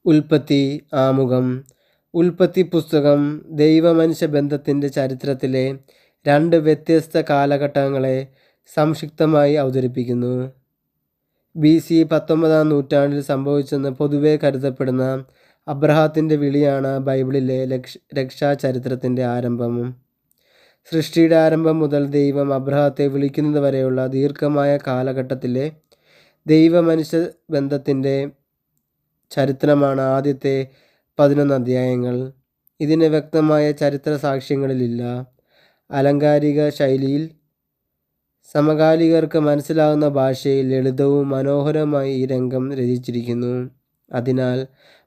ഉൽപ്പത്തി ആമുഖം. ഉൽപ്പത്തി പുസ്തകം ദൈവമനുഷ്യ ബന്ധത്തിൻ്റെ ചരിത്രത്തിലെ രണ്ട് വ്യത്യസ്ത കാലഘട്ടങ്ങളെ സംക്ഷിപ്തമായി അവതരിപ്പിക്കുന്നു. BC 19-ാം നൂറ്റാണ്ടിൽ സംഭവിച്ചെന്ന് പൊതുവെ കരുതപ്പെടുന്ന അബ്രഹാത്തിൻ്റെ വിളിയാണ് ബൈബിളിലെ രക്ഷാചരിത്രത്തിൻ്റെ ആരംഭം. സൃഷ്ടിയുടെ ആരംഭം മുതൽ ദൈവം അബ്രഹാത്തെ വിളിക്കുന്നത് വരെയുള്ള ദീർഘമായ കാലഘട്ടത്തിലെ ദൈവമനുഷ്യ ബന്ധത്തിൻ്റെ ചരിത്രമാണ് ആദ്യത്തെ 11 അധ്യായങ്ങൾ. ഇതിന് വ്യക്തമായ ചരിത്ര സാക്ഷ്യങ്ങളില്ല. അലങ്കാരിക ശൈലിയിൽ സമകാലികർക്ക് മനസ്സിലാകുന്ന ഭാഷയിൽ ലളിതവും മനോഹരവുമായി ഈ രംഗം രചിച്ചിരിക്കുന്നു. അതിനാൽ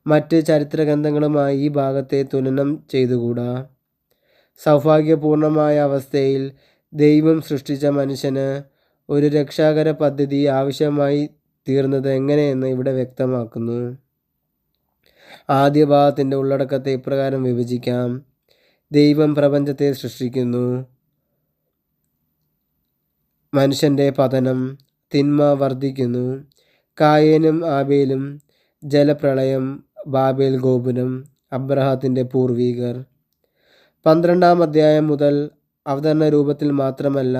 മറ്റ് ചരിത്രഗ്രന്ഥങ്ങളുമായി ഈ ഭാഗത്തെ തുലനം ചെയ്തുകൂടാ. സൗഭാഗ്യപൂർണമായ അവസ്ഥയിൽ ദൈവം സൃഷ്ടിച്ച മനുഷ്യന് ഒരു രക്ഷാകര പദ്ധതി ആവശ്യമായി തീർന്നത് എങ്ങനെയെന്ന് ഇവിടെ വ്യക്തമാക്കുന്നു. ആദ്യ ഭാഗത്തിൻ്റെ ഉള്ളടക്കത്തെ ഇപ്രകാരം വിഭജിക്കാം. ദൈവം പ്രപഞ്ചത്തെ സൃഷ്ടിക്കുന്നു. മനുഷ്യൻ്റെ പതനം. തിന്മ വർദ്ധിക്കുന്നു. കായേനും ആബേലും. ജലപ്രളയം. ബാബേൽ ഗോപുരം. അബ്രഹാത്തിൻ്റെ പൂർവികർ. 12-ാം അധ്യായം മുതൽ അവതരണ രൂപത്തിൽ മാത്രമല്ല,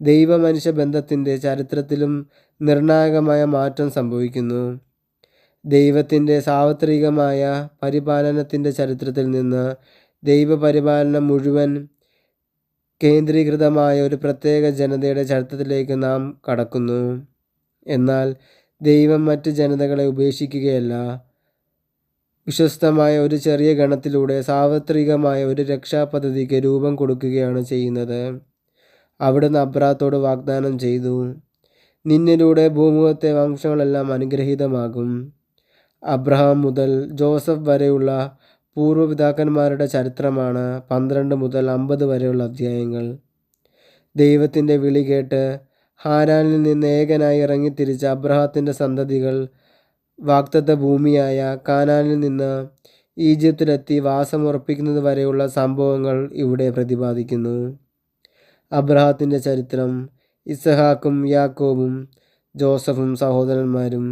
ദൈവമനുഷ്യ ബന്ധത്തിൻ്റെ ചരിത്രത്തിലും നിർണായകമായ മാറ്റം സംഭവിക്കുന്നു. ദൈവത്തിൻ്റെ സാർവത്രികമായ പരിപാലനത്തിൻ്റെ ചരിത്രത്തിൽ നിന്ന് ദൈവപരിപാലനം മുഴുവൻ കേന്ദ്രീകൃതമായ ഒരു പ്രത്യേക ജനതയുടെ ചരിത്രത്തിലേക്ക് നാം കടക്കുന്നു. എന്നാൽ ദൈവം മറ്റ് ജനതകളെ ഉപേക്ഷിക്കുകയല്ല. വിശ്വസ്തമായ ഒരു ചെറിയ ഗണത്തിലൂടെ സാർവത്രികമായ ഒരു രക്ഷാപദ്ധതിക്ക് രൂപം കൊടുക്കുകയാണ് ചെയ്യുന്നത്. അവിടുന്ന് അബ്രഹാത്തോട് വാഗ്ദാനം ചെയ്തു, നിന്നിലൂടെ ഭൂമുഖത്തെ വംശങ്ങളെല്ലാം അനുഗ്രഹീതമാകും. അബ്രഹാം മുതൽ ജോസഫ് വരെയുള്ള പൂർവ്വപിതാക്കന്മാരുടെ ചരിത്രമാണ് 12 മുതൽ 50 വരെയുള്ള അധ്യായങ്ങൾ. ദൈവത്തിൻ്റെ വിളി കേട്ട് ഹാരാനിൽ നിന്ന് ഏകനായി ഇറങ്ങിത്തിരിച്ച അബ്രഹാത്തിൻ്റെ സന്തതികൾ വാഗ്ദത്ത ഭൂമിയായ കാനാനിൽ നിന്ന് ഈജിപ്തിലെത്തി വാസമുറപ്പിക്കുന്നത് വരെയുള്ള സംഭവങ്ങൾ ഇവിടെ പ്രതിപാദിക്കുന്നു. അബ്രഹാത്തിൻ്റെ ചരിത്രം. ഇസഹാക്കും യാക്കോബും ജോസഫും സഹോദരന്മാരും.